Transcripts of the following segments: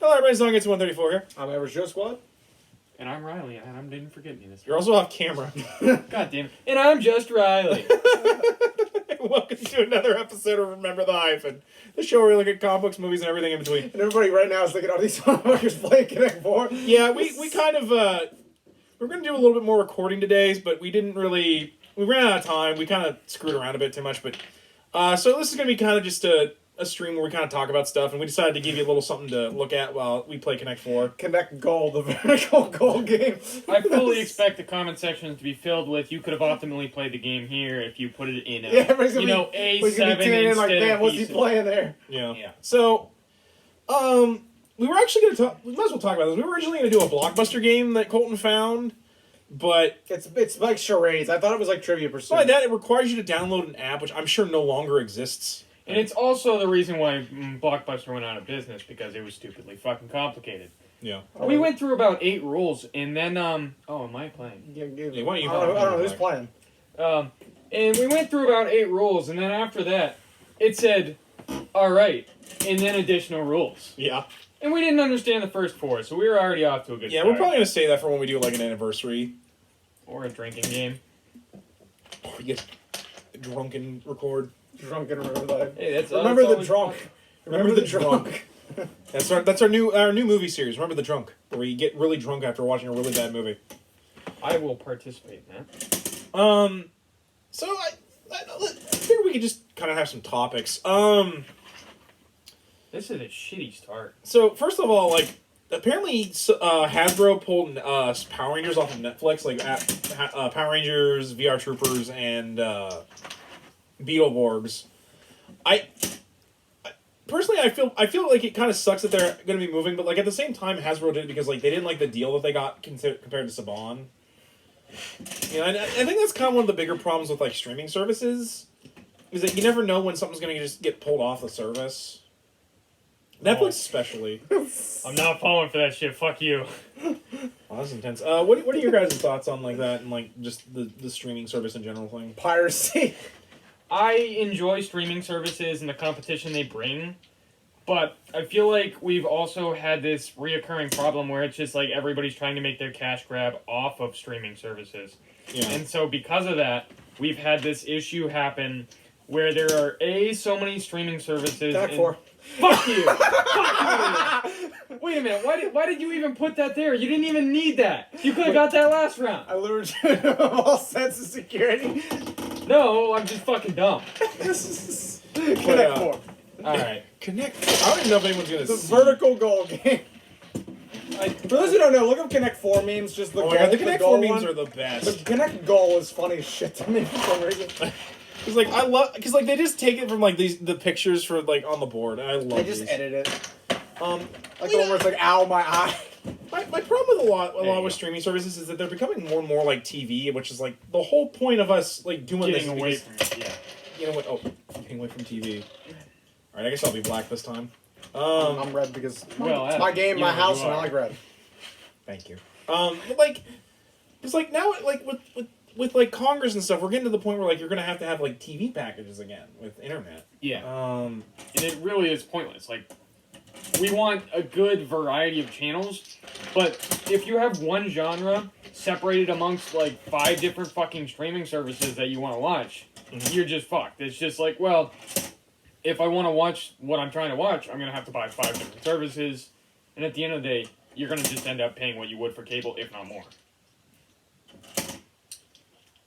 Hello, everybody. Song Gets 134 here. I'm Average Joe Squad. And I'm Riley, and I didn't forget me this You're also off camera. God damn it. And I'm just Riley. Welcome to another episode of Remember the Hyphen, the show where we look at comic books, movies, and everything in between. And everybody right now is thinking, oh, these motherfuckers playing Connect 4. Yeah, we kind of, we're going to do a little bit more recording today, but we didn't really, we ran out of time. We kind of screwed around a bit too much, but, so this is going to be kind of just a stream where we kind of talk about stuff, and we decided to give you a little something to look at while we play Connect 4. Connect Goal, the vertical goal game. I fully expect the comment section to be filled with, you could have optimally played the game here if you put it in everybody's gonna A7 instead like, man, what's he playing there? Yeah. So, we were actually going to talk, we might as well talk about this. We were originally going to do a Blockbuster game that Colton found, but It's like charades. I thought it was like Trivia Pursuit. like that, it requires you to download an app, which I'm sure no longer exists. And it's also the reason why Blockbuster went out of business, because it was stupidly fucking complicated. Yeah. We went through about 8 rules, and then, am I playing? Yeah, why don't you I don't know who's playing. And we went through about 8 rules, and then after that, it said, alright, and then additional rules. Yeah. And we didn't understand the first 4, so we were already off to a good start. Yeah, we're probably going to say that for when we do like an anniversary. Or a drinking game. Or we get drunk and record. Drunk and remember Hey, remember the drunk. Fun. Remember the drunk. That's our new movie series. Remember the drunk, where you get really drunk after watching a really bad movie. I will participate in that. So I figure we could just kind of have some topics. This is a shitty start. So first of all, like apparently Hasbro pulled Power Rangers off of Netflix, like Power Rangers, VR Troopers, and Beetleborgs. Personally, I feel like it kind of sucks that they're going to be moving, but like at the same time, Hasbro did it because like they didn't like the deal that they got compared to Saban. You know, I think that's kind of one of the bigger problems with like streaming services, is that you never know when something's going to just get pulled off the service. Netflix especially. I'm not falling for that shit. Fuck you. Oh, that's intense. What are your guys' thoughts on like that and like just the streaming service in general thing? Piracy. I enjoy streaming services and the competition they bring, but I feel like we've also had this reoccurring problem where it's just like everybody's trying to make their cash grab off of streaming services. Yeah. And so because of that, we've had this issue happen where there are so many streaming services. Connect 4. Fuck you! Fuck you! Wait a minute, why did you even put that there? You didn't even need that. You could have got that last round. I lured you into all sense of security. No, I'm just fucking dumb. Connect 4. Alright. Connect. I don't even know if anyone's going to The vertical goal game. For those who don't know, look up Connect 4 memes. Just the Oh goal, my god, the Connect 4 memes one. are the best. The Connect Goal is funny as shit to me for some reason. Because like they just take it from like the pictures for like on the board, and I love. They just these. edit it. Like the one where it's like, ow, my eye. My problem with a lot with streaming services is that they're becoming more and more like TV, which is like the whole point of us like doing Getting this. away from it, yeah. You know what? Oh, getting away from TV. All right, I guess I'll be black this time. I'm red because it's my game, you my know house, you and I are. like red. Thank you. But like, it's like now like with like Congress and stuff, we're getting to the point where like you're gonna have like TV packages again with internet. Yeah. Um, And it really is pointless. Like, we want a good variety of channels, but if you have one genre separated amongst like 5 different fucking streaming services that you want to watch, you're just fucked. It's just like, well, if I want to watch what I'm trying to watch, I'm gonna have to buy 5 different services, and at the end of the day, you're gonna just end up paying what you would for cable, if not more.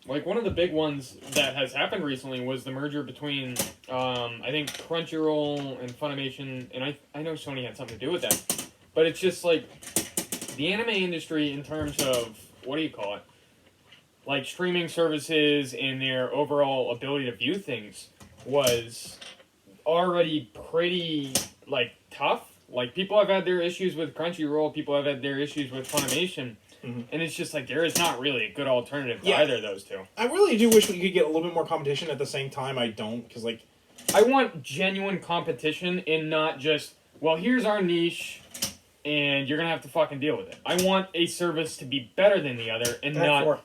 Like, one of the big ones that has happened recently was the merger between, I think, Crunchyroll and Funimation, and I know Sony had something to do with that. But it's just, like, the anime industry in terms of, what do you call it? Like, streaming services and their overall ability to view things was already pretty, like, tough. Like, people have had their issues with Crunchyroll, people have had their issues with Funimation. And it's just like, there is not really a good alternative to either of those two. I really do wish we could get a little bit more competition. At the same time, I don't, because like, I want genuine competition and not just, well, here's our niche, and you're gonna have to fucking deal with it. I want a service to be better than the other, and not.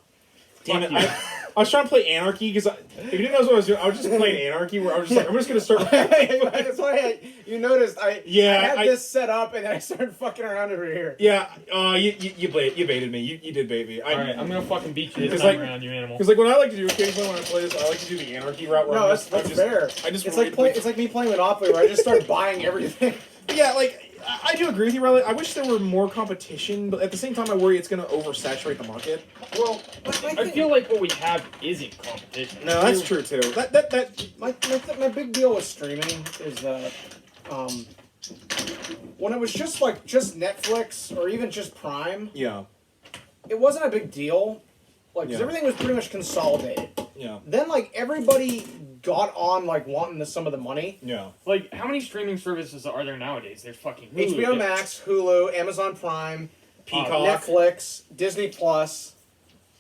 Damn it! I was trying to play Anarchy because if you didn't know what I was doing, I was just playing Anarchy where I was just like, I'm just gonna start. That's why you noticed I had I this set up and then I started fucking around over here. Yeah, you baited me. You did bait me. Alright, I'm gonna fucking beat you this Like- time around, you animal. Because like what I like to do occasionally when I play this, I like to do the Anarchy route. Where No, I'm that's fair. I just It's like me playing Monopoly where I just start buying everything. Yeah, like I do agree with you, Riley. I wish there were more competition, but at the same time, I worry it's going to oversaturate the market. Well, I feel like what we have isn't competition. No, that's true too. My big deal with streaming is that when it was just Netflix or even just Prime, Yeah, it wasn't a big deal. Like, 'cause Yeah. everything was pretty much consolidated. yeah, Then, like, everybody got on, like, wanting some of the money. yeah. Like, how many streaming services are there nowadays? There's fucking Hulu, HBO Max, Hulu, Amazon Prime, Peacock. Netflix, Disney Plus,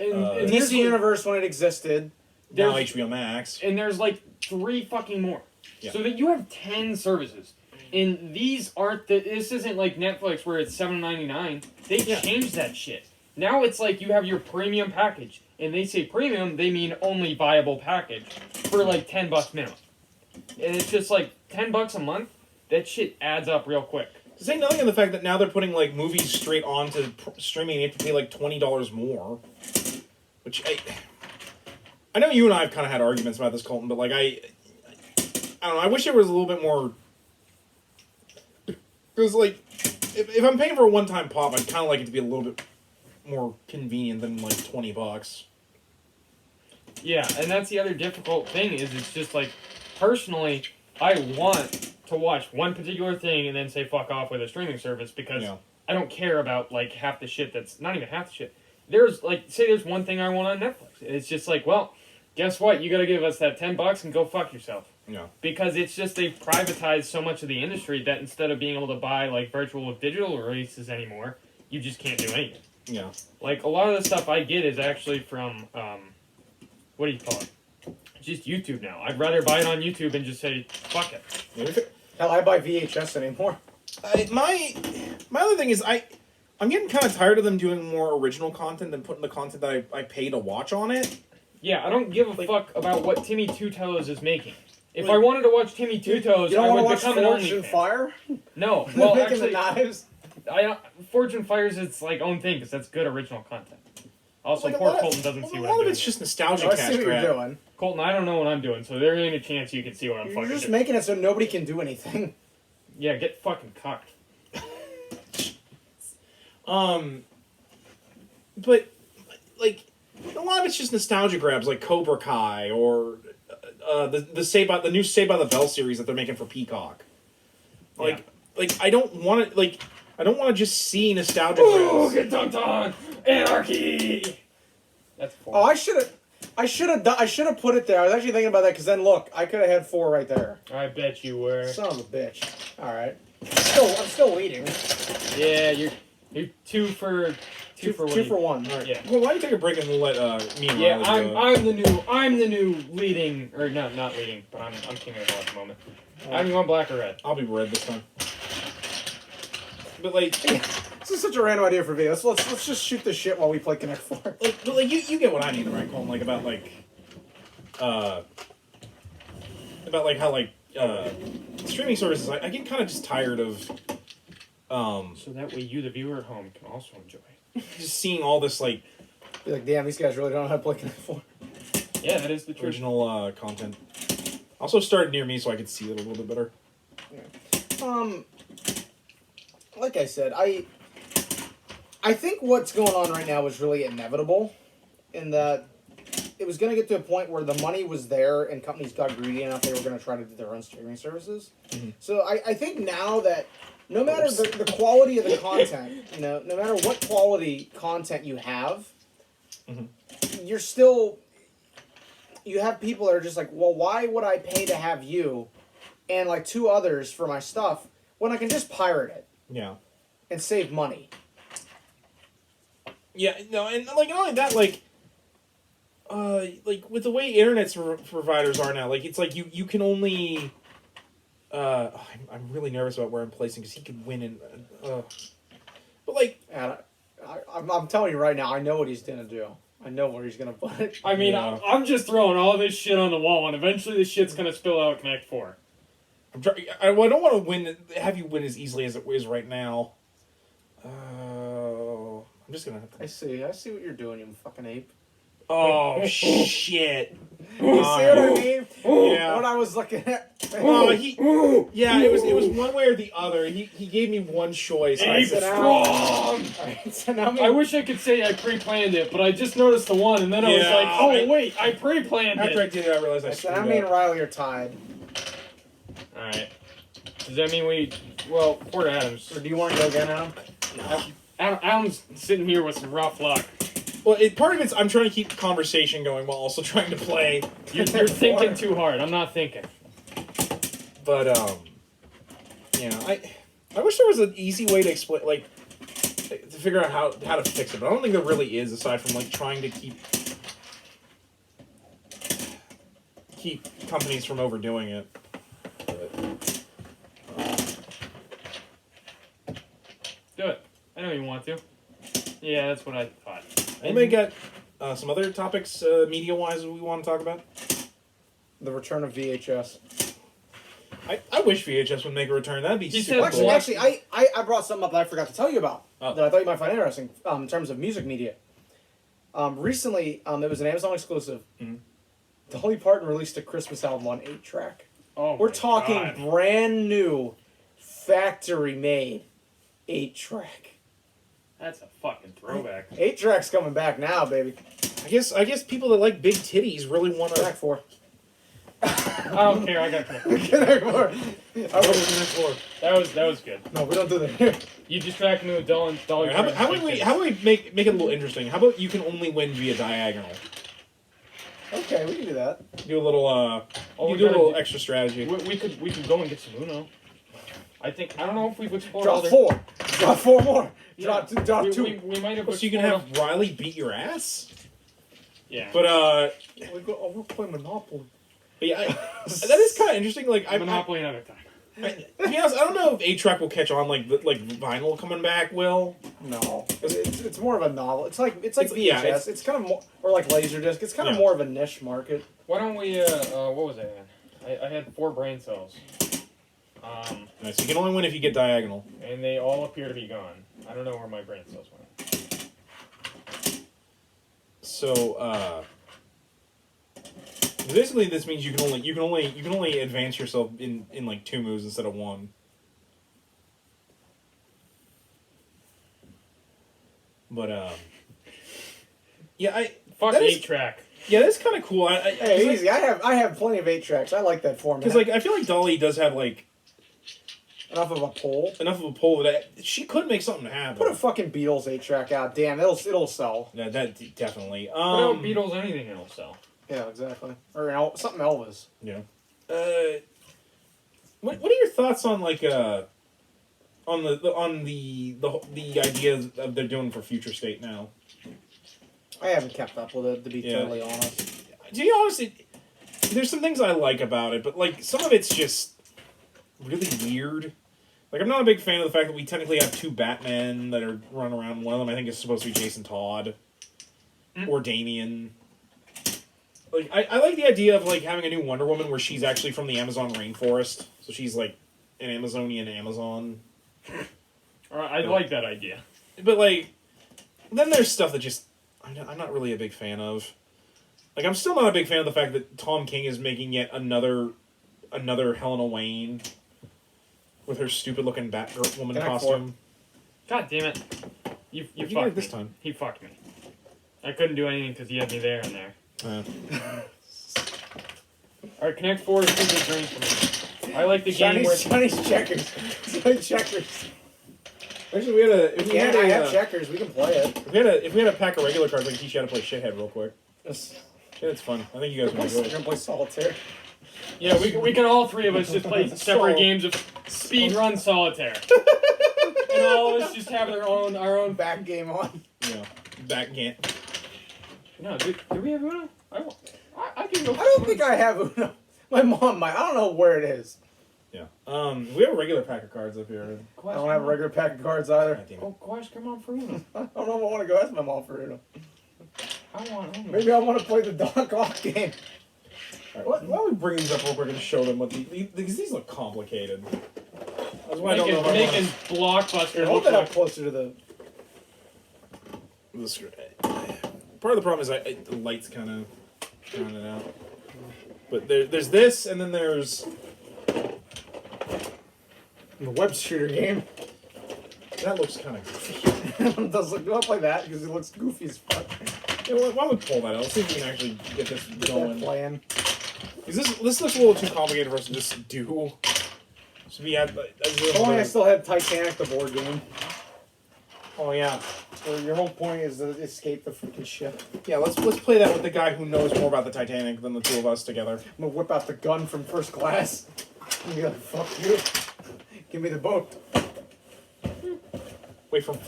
and there's DC Universe when it existed. Now there's- HBO Max. and there's like 3 fucking more. Yeah. So that you have 10 services. And these aren't this isn't like Netflix where it's $7.99. They changed that shit. Now it's like you have your premium package. And they say premium, they mean only viable package for like $10 minimum. And it's just like $10 a month, that shit adds up real quick. To say nothing of the fact that now they're putting like movies straight onto streaming, and you have to pay like $20 more. Which I know you and I have kind of had arguments about this, Colton, but like I don't know. I wish there was a little bit more. Because like, if I'm paying for a one-time pop, I'd kind of like it to be a little bit more convenient than like $20. Yeah, and that's the other difficult thing is it's just like, personally, I want to watch one particular thing and then say fuck off with a streaming service because I don't care about like half the shit that's not even half the shit. There's like, say there's one thing I want on Netflix. It's just like, well, guess what? You gotta give us that $10 and go fuck yourself. Yeah. Because it's just they've privatized so much of the industry that instead of being able to buy like virtual with digital releases anymore, you just can't do anything. Yeah. Like a lot of the stuff I get is actually from what do you call it? Just YouTube now. I'd rather buy it on YouTube and just say fuck it. Hell, I buy VHS anymore. My other thing is I'm getting kind of tired of them doing more original content than putting the content that I pay to watch on it. Yeah, I don't give a fuck about what Timmy Two Toes is making. If I wanted to watch Timmy Two Toes, I would become an Forge and OnlyFans. Fire? No, well Making actually, the knives? Forge and Fire is its like own thing because that's good original content. Also, Like, poor Colton doesn't see a what lot I'm of doing. it's just nostalgia I cash see what you're grab. doing. Colton, I don't know what I'm doing, so there ain't a chance you can see what I'm You're fucking just doing. making it so nobody can do anything. Yeah, get fucking cocked. But like a lot of it's just nostalgia grabs, like Cobra Kai or the new Saved by the Bell series that they're making for Peacock. Like I don't want to just see nostalgia Oh, grabs. get dunked on! Anarchy! That's four. Oh, I should have put it there. I was actually thinking about that because then look, I could have had 4 right there. I bet you were. Son of a bitch. All right. I'm still leading. Yeah, you're 2 for 2 for 1. 2 for 1. All right. Yeah. Well, why don't you take a break and we'll let me and Yeah, Riley do it. I'm the new leading, or no, not leading, but I'm king of the at the moment. You want black or red? I'll be red this time. But like, This is such a random idea for me. Let's just shoot the shit while we play Connect 4. like you get what I mean, right, Colin? Like about how streaming services. I get kind of just tired of So that way you, the viewer at home, can also enjoy. just seeing all this like Be like, damn, these guys really don't know how to play Connect 4. Yeah, that is the truth. original content. Also started near me so I could see it a little bit better. Like I said, I think what's going on right now is really inevitable, in that it was going to get to a point where the money was there and companies got greedy enough they were going to try to do their own streaming services. Mm-hmm. So I think now that no matter the quality of the content, no matter what quality content you have, you're still, you have people that are just like, well, why would I pay to have you and like 2 others for my stuff when I can just pirate it Yeah. and save money? Yeah, no, and like not only that, like with the way internet providers are now, like it's like you can only. I'm really nervous about where I'm placing because he could win in. But like, And I'm telling you right now, I know what he's gonna do. I know where he's gonna put it. I mean, Yeah. I'm just throwing all this shit on the wall, and eventually this shit's gonna spill out Connect 4. I don't want to have you win as easily as it is right now. I'm just gonna. I see what you're doing, you fucking ape. Oh shit! You see what I mean? Yeah. What I was looking at. Well, yeah, it was one way or the other. He gave me one choice. Ape sit down. strong! Alright, so now I wish I could say I pre-planned it, but I just noticed the one, and then I was Yeah, like, oh wait, I pre-planned After I it. did it, I realized I so screwed now me and up. Riley are tied. Alright. Does that mean well, poor Adams. Or do you want to go again, Adam? Adam's sitting here with some rough luck. Well, part of it's I'm trying to keep the conversation going while also trying to play. You're thinking too hard. I'm not thinking. But yeah, I wish there was an easy way to explain, like, to figure out how to fix it. But I don't think there really is, aside from like trying to keep companies from overdoing it. But, Do it. I know you want to. Yeah, that's what I thought. anybody got some other topics, media-wise, we want to talk about? The return of VHS. I wish VHS would make a return. That'd be He super said cool. what? Actually, I brought something up that I forgot to tell you about Oh. that I thought you might find interesting in terms of music media. Recently, it was an Amazon exclusive. Mhm. Dolly Parton released a Christmas album on 8-track. Oh, We're my talking God. brand new, factory-made 8-track. That's a fucking throwback. 8-track's coming back now, baby. I guess people that like big titties really want to. Track 4. I don't care. I got Connect 4. Track 4. That was good. No, we don't do that here. You distract me with Dolly. How about we make it a little interesting? How about you can only win via diagonal? Okay, we can do that. Do a little Oh, you we do a gotta little do- extra strategy. We could go and get some Uno. I don't know if we've explored all Drop their... 4. Drop 4 more. Yeah. Drop 2. Drop 2. We might have So you can explored have Riley beat your ass. Yeah. But We're playing Monopoly. yeah, that is kind of interesting. Like Monopoly another time. to be honest, I don't know if 8-track will catch on like vinyl coming back will. No, it's more of a novel. It's like VHS. yeah, it's kind of more, or like Laserdisc. It's kind of Yeah. more of a niche market. Why don't we, what was I in? I had 4 brain cells. Nice. You can only win if you get diagonal. And they all appear to be gone. I don't know where my brain cells went. So basically this means you can only advance yourself in like 2 moves instead of 1. But yeah, Fuck that is- 8-track. yeah, that's kind of cool. Hey, easy. I have plenty of 8-tracks. I like that format. Because like I feel like Dolly does have like enough of a pull. enough of a pull that she could make something happen. Put a fucking Beatles 8-track out. Damn, it'll sell. Yeah, that definitely. Put out Beatles, anything it'll sell. Yeah, exactly. Or something Elvis. Yeah. What are your thoughts on like on the idea of they're doing for Future State now? I haven't kept up with it, to be Yeah. totally honest. To be honest, there's some things I like about it, but like some of it's just really weird. Like I'm not a big fan of the fact that we technically have 2 Batmen that are running around. One of them I think is supposed to be Jason Todd or Damien. Like I like the idea of like having a new Wonder Woman where she's actually from the Amazon rainforest, so she's like an Amazonian Amazon. I like that idea. But like, then there's stuff that just I'm not really a big fan of. Like I'm still not a big fan of the fact that Tom King is making yet another Helena Wayne with her stupid looking Batwoman Connect costume. God damn it. You What'd you fucked get me. this time? He fucked me. I couldn't do anything because he had me there and there. Alright, Connect 4 is too big brain for me. I like the game where... Chinese checkers. Chinese checkers. Actually, we had a I have checkers. We can play it. if we had a pack of regular cards, I could teach you how to play shithead real quick. Just, Yeah, it's fun. I think you guys would enjoy we're it. gonna play solitaire. Yeah, we can all 3 of us just play separate games of speedrun solitaire. And all of us just have our own Back game on. Yeah, back game. No, do we have Uno? I can go. I don't think I have Uno. My mom might. I don't know where it is. Yeah. We have a regular pack of cards up here. I don't have a regular pack of cards either. God damn it. Oh, gosh, come on for Uno. I don't know if I want to go ask my mom for Uno. I want Maybe I want to play the Doc Ock game. Why don't we bring these up real quick and show them what these look complicated. That's why I don't know if I making want Blockbuster Hold look that up like... closer to the... the screen. Part of the problem is the light's kind of drowning it out. But there's this, and then there's The web shooter game. that looks kind of goofy. Does look not like that because it looks goofy as fuck. Yeah, why don't we pull that out? Let's see if we can actually get this Get that going. playing. This looks a little too complicated for us to just do. So we had. If only I still had Titanic, the board game. Oh yeah, Where your whole point is to escape the freaking ship. yeah. Let's play that with the guy who knows more about the Titanic than the two of us together. I'm gonna whip out the gun from first class. And be like, fuck you. Give me the boat. Wait, from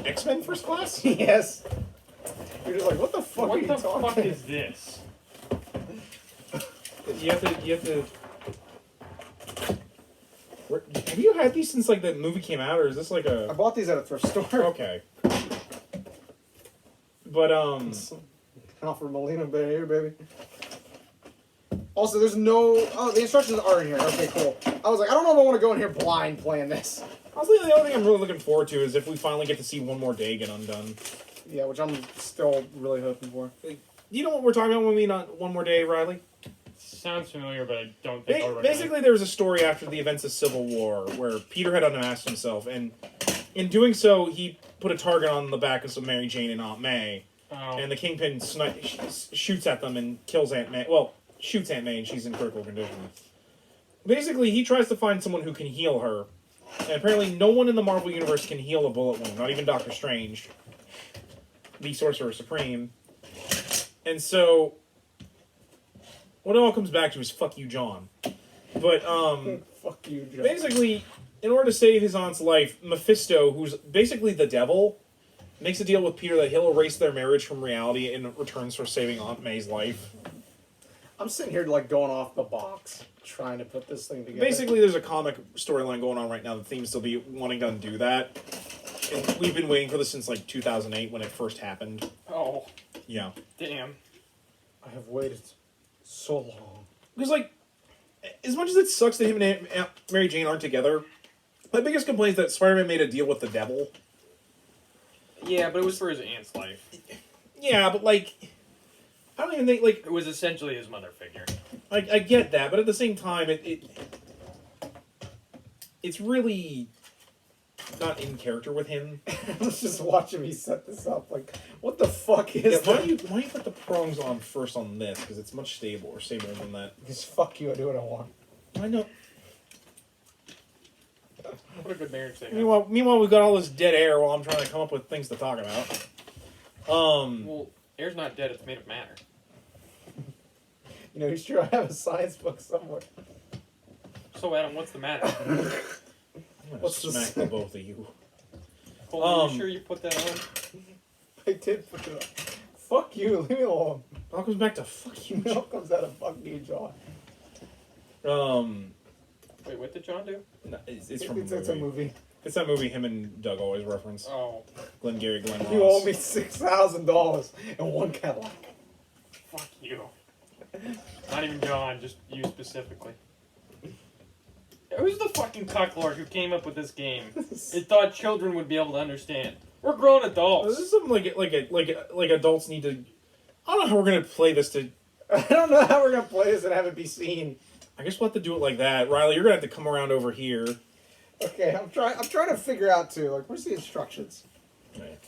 X-Men First Class? Yes. You're just like, what the fuck are What you the talking? fuck is this? You have to. Have you had these since the movie came out, or is this like I a? bought these at a thrift store. Okay. But Alfred Molina, baby, here, baby. Also, there's no... Oh, the instructions are in here. Okay, cool. I was like, I don't know if I want to go in here blind playing this. honestly, the only thing I'm really looking forward to is if we finally get to see One More Day get undone. Yeah, which I'm still really hoping for. You know what we're talking about when we mean One More Day, Riley? Sounds familiar, but I don't think I'll recognize it. Basically, there was a story after the events of Civil War where Peter had unmasked himself, and in doing so, he put a target on the back of some Mary Jane and Aunt May, and the Kingpin shoots at them and kills Aunt May. Well, shoots Aunt May, and she's in critical condition. Basically, he tries to find someone who can heal her, and apparently no one in the Marvel Universe can heal a bullet wound, not even Doctor Strange, the Sorcerer Supreme. And so... what it all comes back to is fuck you, John. But, Fuck you, Joe. basically, in order to save his aunt's life, Mephisto, who's basically the devil, makes a deal with Peter that he'll erase their marriage from reality in returns for saving Aunt May's life. I'm sitting here, going off the box, trying to put this thing together. Basically, there's a comic storyline going on right now that seems to be wanting to undo that. And we've been waiting for this since, 2008 when it first happened. Oh, Yeah. damn. I have waited so long. Because, as much as it sucks that him and Aunt Mary Jane aren't together, my biggest complaint is that Spider-Man made a deal with the devil. Yeah, but it was for his aunt's life. Yeah, but, I don't even think, It was essentially his mother figure. I get that, but at the same time, it's really not in character with him. Let's just watch him. He set this up. What the fuck is Yeah, why that? don't you put the prongs on first on this, because it's much stabler than that. Just fuck you. I do what I want. I know. What a good marriage thing. Meanwhile, we've got all this dead air while I'm trying to come up with things to talk about. Well, air's not dead, it's made of matter. You know, he's true. I have a science book somewhere. So, Adam, what's the matter? I'm gonna What's the smack the both of you. Cole, are you sure you put that on? I did put it up. Fuck you. Leave me alone. It all comes back to fuck you. It all comes out of fuck you, John. Wait, what did John do? No, it's from It's a movie. It's that movie him and Doug always reference. Oh, Glengarry Glen Ross. You owe me $6,000 and one Cadillac. fuck you. Not even John, just you specifically. Who's the fucking cucklord who came up with this game? It thought children would be able to understand. We're grown adults. This is something like adults need to. I don't know how we're gonna play this to. I don't know how we're gonna play this and have it be seen. I guess we'll have to do it like that. Riley, you're gonna have to come around over here. Okay, I'm trying to figure out too. Where's the instructions? Right.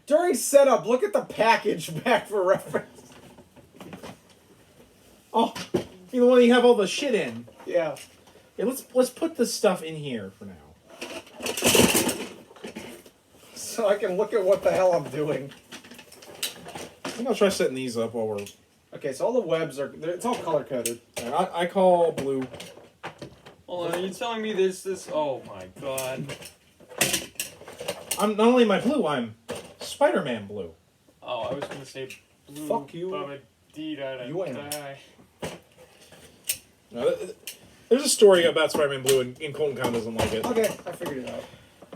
During setup, look at the package back for reference. Oh, you the one you have all the shit in. Yeah. Yeah, let's put this stuff in here for now. So I can look at what the hell I'm doing. I think I'll try setting these up while we're. Okay, so all the webs it's all color coded. I call blue. Hold on, are you telling me this? Oh my god. I'm not only am I blue, I'm Spider-Man blue. Oh, I was gonna say blue. Fuck you. You ain't. No, there's a story about Spider-Man blue, and Colton kind of doesn't like it. Okay, I figured it out.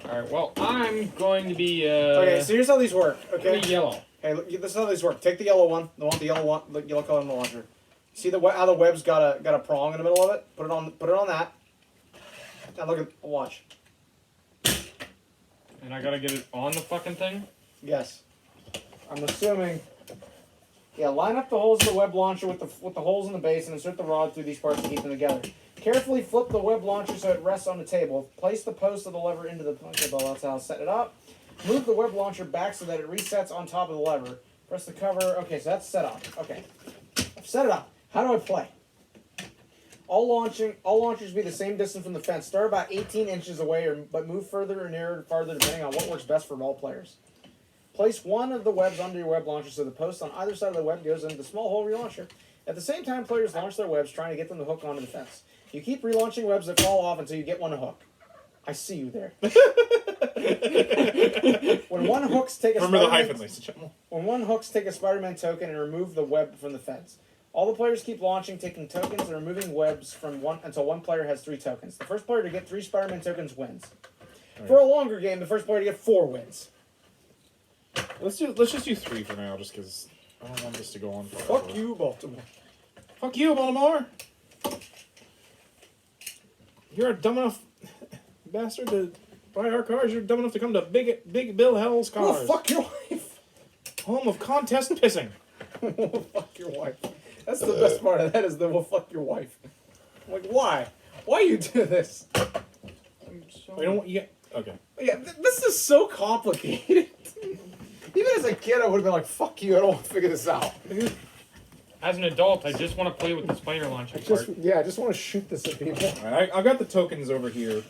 Alright, well, I'm going to be, Okay, so here's how these work, okay? yellow. Hey, look, this is how these work. Take the yellow one, the yellow color in the launcher. See how the web's got a prong in the middle of it? Put it on that. Now look at watch. And I gotta get it on the fucking thing? Yes. I'm assuming. Yeah, line up the holes in the web launcher with the holes in the base and insert the rod through these parts to keep them together. Carefully flip the web launcher so it rests on the table. Place the post of the lever into the puncher ball. That's how I'll set it up. Move the web launcher back so that it resets on top of the lever. Press the cover. Okay, so that's set up. Okay. I've set it up. How do I play? All launchers be the same distance from the fence. Start about 18 inches away, but move further or nearer or farther depending on what works best for all players. Place one of the webs under your web launcher so the post on either side of the web goes into the small hole of your launcher. At the same time, players launch their webs, trying to get them to hook onto the fence. You keep relaunching webs that fall off until you get one to hook. I see you there. When one hooks, take a Remember the hyphen, ladies and gentlemen. When one hooks, take a Spider-Man token and remove the web from the fence. All the players keep launching, taking tokens, and removing webs from one until one player has 3 tokens. The first player to get 3 Spider-Man tokens wins. Right. For a longer game, the first player to get 4 wins. Let's just do 3 for now, just because I don't want this to go on forever. Fuck you, Baltimore. Fuck you, Baltimore. You're a dumb enough bastard to buy our cars. You're dumb enough to come to Big Bill Hell's cars. Well, fuck your wife. Home of contest pissing. Well, fuck your wife. That's the best part of that is the well, fuck your wife. I'm like, why? Why you do this? I don't want you. Okay. Yeah, this is so complicated. Even as a kid, I would have been like, fuck you, I don't want to figure this out. As an adult, I just want to play with the spider launcher part. Yeah, I just want to shoot this at people. Alright, I've got the tokens over here.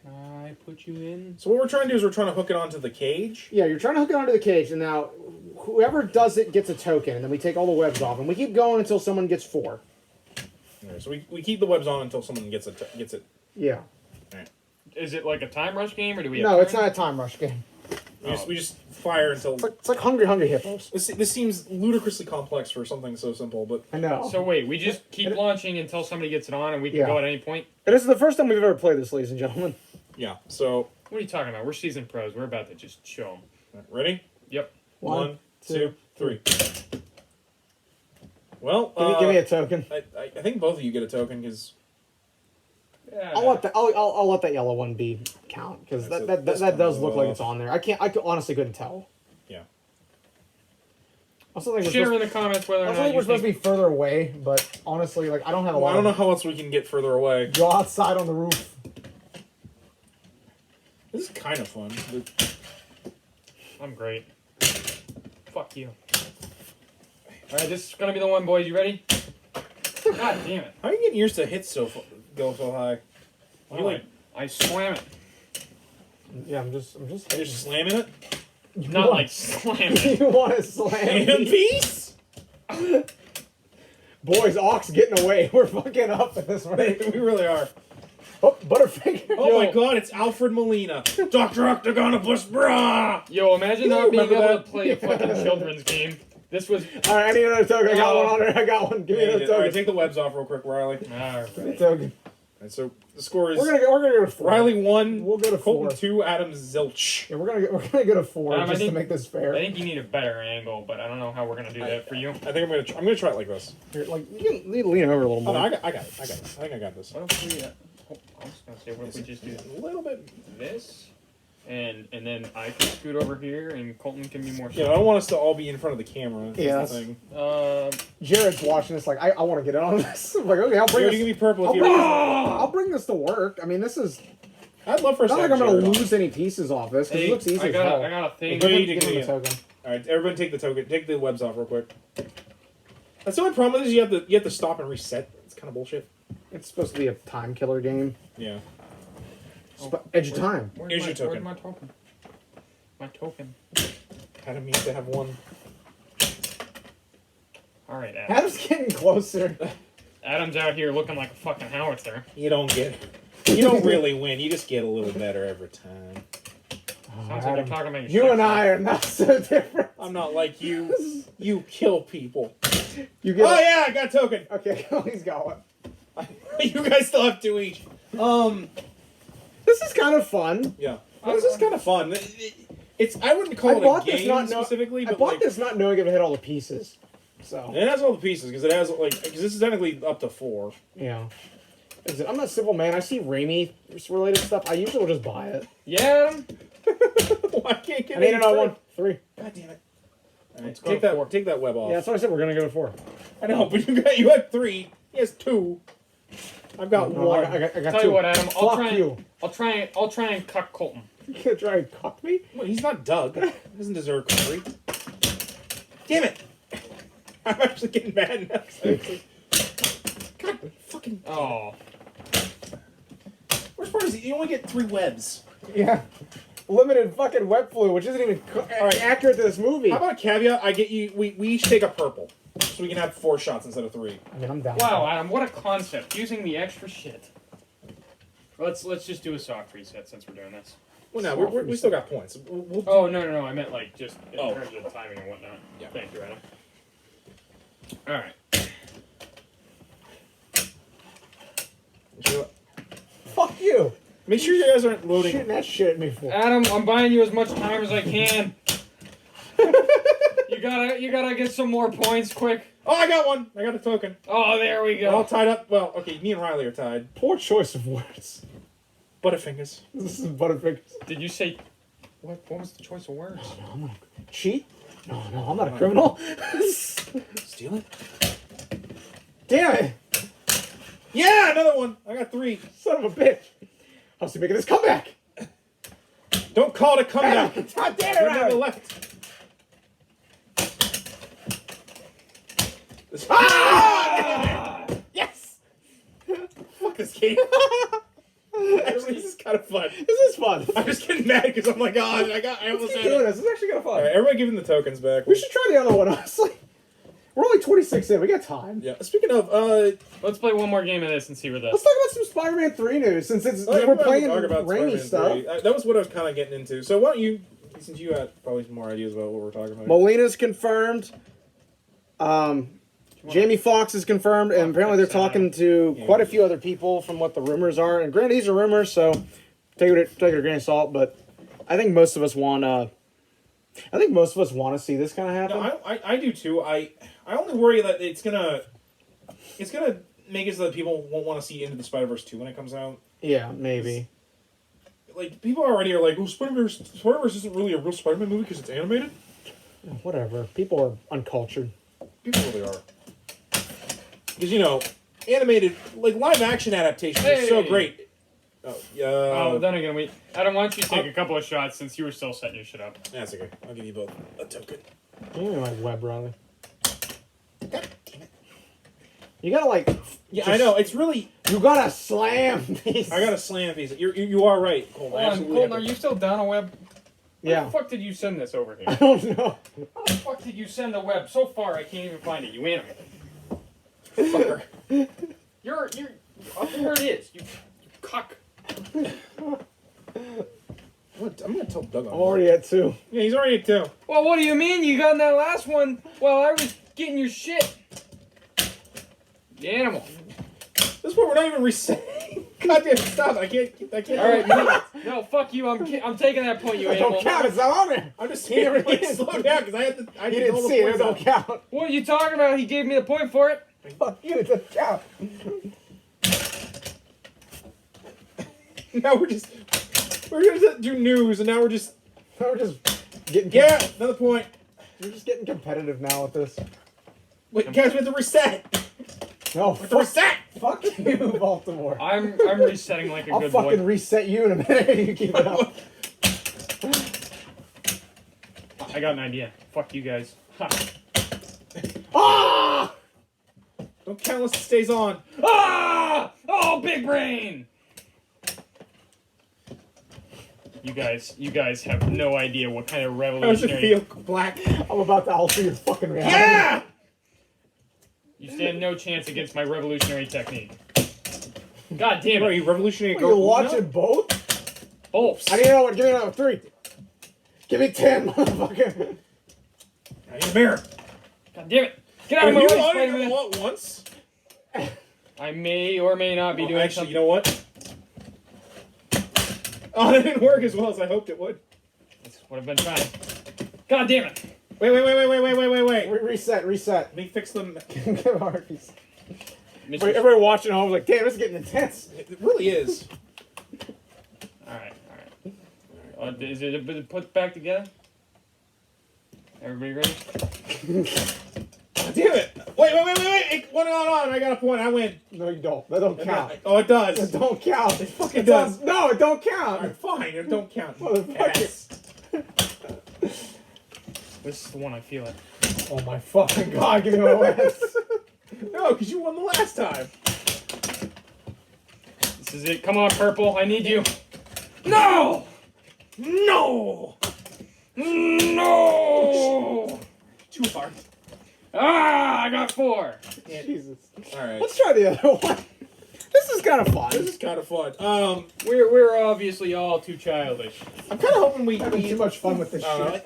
Can I put you in? So what we're trying to do is we're trying to hook it onto the cage. Yeah, you're trying to hook it onto the cage, and now whoever does it gets a token, and then we take all the webs off, and we keep going until someone gets 4. Right, so we keep the webs on until someone gets it. Yeah. Right. Is it like a time rush game, or do we have No, it's turns? not a time rush game. We just fire until... It's like Hungry Hippos. This seems ludicrously complex for something so simple, but... I know. So wait, we just keep launching until somebody gets it on, and we can go at any point? And this is the first time we've ever played this, ladies and gentlemen. Yeah, so... What are you talking about? We're seasoned pros. We're about to just show them. Ready? Yep. 1, 2, 3. Well, Give me a token. I think both of you get a token, because... Yeah. I'll let that yellow one be count because Right, that does look like it's on there. I honestly couldn't tell. Yeah. I also think Share in the comments whether or not we're you supposed to be further away, but honestly, like I don't have a lot. I don't know how else we can get further away. Go outside on the roof. This is kind of fun. But... I'm great. Fuck you. Alright, this is gonna be the one, boys. You ready? God damn it. How are you getting yours to hit go so high? Well, I slam it. Yeah, I'm just. You're just slamming it? Not like slam it. You want to slam? And peace? Boys, Ox getting away. We're fucking up at this rate. We really are. Oh, Butterfinger. Oh my god, it's Alfred Molina. Dr. Octagonopus Bra! Yo, imagine not being Remember able that? to play a fucking children's game. This was... Alright, I need another token. I got one on there. I got one. Give me another token. Alright, take the webs off real quick, Riley. Give me a token. Alright, so the score is We're gonna go to 4. Riley 1, We'll go to 4. Colton 2, Adam zilch. Yeah, we're gonna go to 4 I just think- to make this I fair. think you need a better angle, but I don't know how we're gonna do that for you. I think I'm gonna try it like this. Here, like you can lean over a little Oh more. no, I got it. I think I got this. What if we... I was gonna say, what if we just do A little bit. this, and then I can scoot over here, and Colton can be more... Yeah, I don't want us to all be in front of the camera. That's Yeah, the thing. Jared's watching this like I want to get in on this. I'm like, okay, I'll bring You this. can be purple if I'll you bring, want. I'll bring this to work. I mean, this is I'd love for us not to like have I'm gonna Jared on. lose any pieces off this because Hey, it looks easy I as got hell. a thing. Give me- Give give him me a token. Alright, everyone take the token. Take the webs off real quick. That's the only problem is you have to stop and reset. It's kind of bullshit. It's supposed to be a time killer game. Yeah. Edge of time. Here's your token. Where's my token? My token. Adam needs to have one. Alright, Adam. Adam's getting closer. Adam's out here looking like a fucking howitzer. You don't really win. You just get a little better every time. Sounds like Adam, you're talking about your you sex and I life. are not so different. I'm not like you. You kill people. You get Oh yeah, I got a token. Okay, he's got one. You guys still have 2 each. This is kind of fun. Yeah. This is kind of fun. It's I wouldn't call it a game specifically, but I bought this not knowing if it had all the pieces. So it has all the pieces because it has because this is technically up to 4. Yeah. I'm not a simple man. I see Raimi related stuff. I usually will just buy it. Yeah. Why can't get I need another one. 3. God damn it! All Let's right, go take that web off. Yeah, that's what I said. We're gonna go to 4. I know, but you had 3. He has 2. I've got 1. I got Tell 2. you what, Adam. Fuck you. I'll try and cuck Colton. You gonna try and cock me? Well, he's not Doug. He doesn't deserve cookery. Damn it! I'm actually getting mad now. God fucking. Oh. Worst part is you only get 3 webs. Yeah. Limited fucking web fluid, which isn't even accurate to this movie. How about a caveat? I get you. We each take a purple, so we can have 4 shots instead of 3. I mean, I'm down. Wow, Adam, what a concept. Using the extra shit. Let's just do a soft reset since we're doing this. Well, no, we still got points. We'll Oh, no. I meant like just in Oh. terms of timing and whatnot. Yeah. Thank you, Adam. Alright. Fuck you. Make sure you guys aren't loading. Shooting that shit at me for. Adam, I'm buying you as much time as I can. You gotta get some more points quick. Oh, I got one. I got a token. Oh, there we We're all go. tied up. Well, okay, me and Riley are tied. Poor choice of words. Butterfingers. This is Butterfingers. Did you say what was the choice of words? No, I'm gonna cheat? No, I'm not a criminal. Steal it. Damn it! Yeah, another one. I got 3. Son of a bitch. How's he making this comeback? Don't call it a comeback. God damn We're it, on the Riley. left. Ah! Yes. Fuck this game. Actually, this is kind of fun. This is fun. I'm just getting mad because I'm like, I almost had Doing it. this. This is actually kind of fun. All right, everybody give them the tokens back. We should try the other one, honestly. We're only 26 in. We got time. Yeah. Speaking of, Let's play one more game of this and see where Let's this. talk about some Spider-Man 3 news, since it's oh, yeah, we're might as well playing talk about rainy Spider-Man stuff. 3. That was what I was kind of getting into. So why don't you, since you had probably some more ideas about what we're talking about. Molina's confirmed. Jamie Foxx is confirmed, and apparently they're talking to quite a few other people from what the rumors are. And granted, these are rumors, so take it with a grain of salt. But I think most of us want to see this kind of happen. No, I do too. I only worry that it's gonna make it so that people won't want to see Into the Spider-Verse 2 when it comes out. Yeah, maybe. Like, people already are like, oh, Spider-Verse isn't really a real Spider-Man movie because it's animated. Whatever. People are uncultured. People really are. Because, animated, like, live-action adaptations are so great. Oh, yeah. Oh, then again, Adam, why don't you take a couple of shots since you were still setting your shit up? That's okay. I'll give you both a token. You know, like web, Riley. God damn it. You gotta Yeah, I know. It's really... You gotta slam these. I gotta slam these. You are right, Colton. I absolutely Colton, have are to- you still down a web? Yeah. How the fuck did you send this over I here? don't know. How the fuck did you send the web so far? I can't even find it. You animal. Fucker. You're. Oh, there it is. You cuck. I'm gonna tell Doug on I'm already at 2. Yeah, he's already at 2. Well, what do you mean? You got in that last one while I was getting your shit. The animal. This one we're not even resetting. Goddamn, stop! I can't. All right, no, fuck you. I'm taking that point, you It animal. don't count. It's not on there. I'm just saying, like, slow down because I had to. I You did didn't all the see it. It points don't out. count. What are you talking about? He gave me the point for it. Fuck you. It doesn't count. Now we're gonna do news, and now we're just We're just getting. another point. We're just getting competitive now with this. Wait, guys, we have to reset. No, We have to reset. fuck you, Baltimore. I'm resetting like a I'll good fucking boy. reset you in a minute. You keep it up. I got an idea. Fuck you guys. Ha. Ah! Don't count unless it stays on. Ah! Oh, big brain! You guys have no idea what kind of How does it revolutionary. feel? Black. I'm about to alter your fucking reality. Yeah. You stand no chance against my revolutionary technique. God damn Bro, it! you revolutionary. Are you watching both? Bolts. I need another one. Give me another 3. Give me 10, motherfucker. I need a mirror. God damn it! Get out of Are my you way, only Spider-Man! gonna want once? I may or may not be doing Actually, something. you know what? Oh, that didn't work as well as I hoped it would. This would have been fine. God damn it! Wait. Reset. Let me fix them. Give Harvey's. Everybody watching at home was like, damn, this is getting intense. It really is. Alright. Is it put back together? Everybody ready? Damn it! Wait! What's going on? I got a point. I win. No, you don't. That don't count. Oh, it does. It don't count. It fucking does. No, it don't count. Alright, fine. It don't count. Motherfucker. This is the one I feel it. Oh my fucking god, give me my West. No, because you won the last time. This is it. Come on, Purple. I need you. No! Too hard. Ah, I got 4. Jesus. Alright. Let's try the other one. This is kind of fun. This is kind of fun. We're obviously all too childish. I'm kind of hoping we having too much fun with this shit. I'm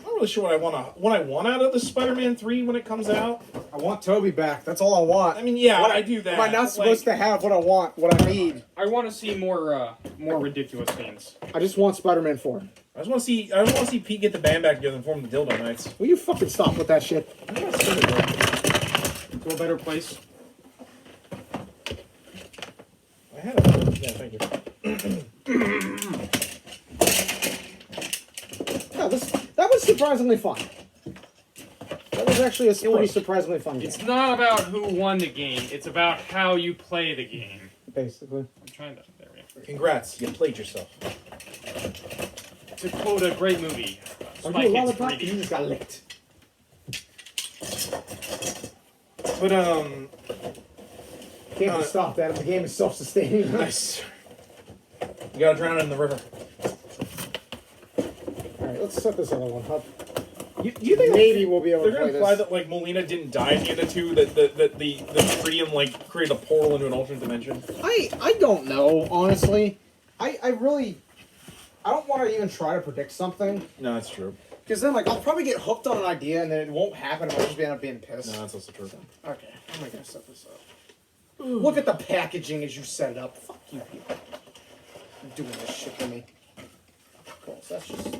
not really sure what I want out of the Spider-Man 3 when it comes out. I want Toby back. That's all I want. I mean, yeah, what, I do that. Am I not supposed to have what I want, what I need? I want to see more ridiculous scenes. I just want Spider-Man 4. I just want to see Pete get the band back together and form the Dildo Knights. Will you fucking stop with that shit? To a better place. I had a yeah, thank you. No, that was surprisingly fun. That was actually a pretty surprisingly fun game. It's not about who won the game. It's about how you play the game. Basically. I'm trying to. There we go. Congrats, you played yourself. To quote a great movie, Are Spy you a Kids lollipop? 3D. You just got licked. But Can't be stopped, Adam. The game is self-sustaining. nice. You gotta drown it in the river. Alright, let's set this other one up. You think maybe we'll be able to they're play gonna imply this? that like Molina didn't die at the end of 2? That the tritium like created a portal into an alternate dimension? I don't know, honestly. I don't want to even try to predict something. No, that's true. Because then, like, I'll probably get hooked on an idea and then it won't happen and I'll just end up being pissed. No, that's also true. Okay, how am I going to set this up? Look at the packaging as you set it up. Fuck you people. You're doing this shit to me. Cool, so that's just...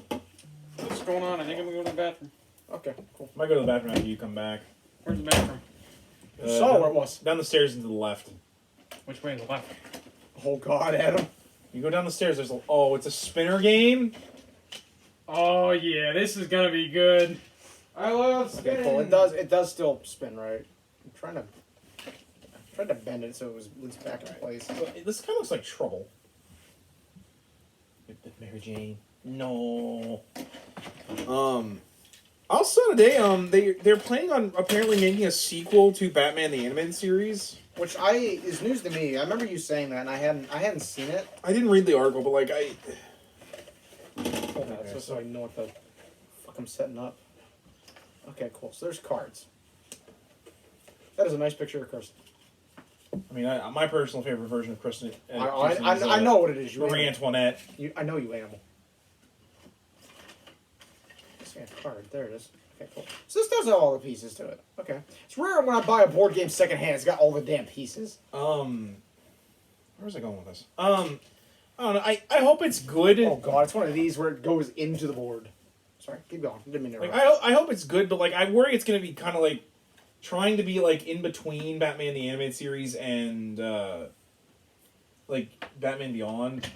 What's going on? I think I'm gonna go to the bathroom. Okay, cool. Might go to the bathroom after you come back. Where's the bathroom? Saw where it was. Down the stairs and to the left. Which way is the left? Oh god, Adam. You go down the stairs. There's it's a spinner game. Oh yeah, this is gonna be good. I love spinning. Okay, cool. It does still spin right. I'm trying to bend it so it was back in place. So, this kind of looks like Trouble. With Mary Jane. No. Also today, they're planning on apparently making a sequel to Batman the Animated Series. Which is news to me. I remember you saying that, and I hadn't seen it. I didn't read the article, but like Hold on, so I know what the fuck I'm setting up. Okay, cool. So there's cards. That is a nice picture of Kristen. I mean, my personal favorite version of Kristen. I know what it is. Marie Antoinette. I know you animal. Card. There it is. Okay, cool. So this does have all the pieces to it. Okay. It's rare when I buy a board game secondhand. It's got all the damn pieces. Where's I going with this? I don't know. I hope it's good. Oh god, it's one of these where it goes into the board. Sorry, keep going. Didn't mean to like interrupt. I hope it's good, but like I worry it's gonna be kind of like trying to be like in between Batman the Animated Series and like Batman Beyond.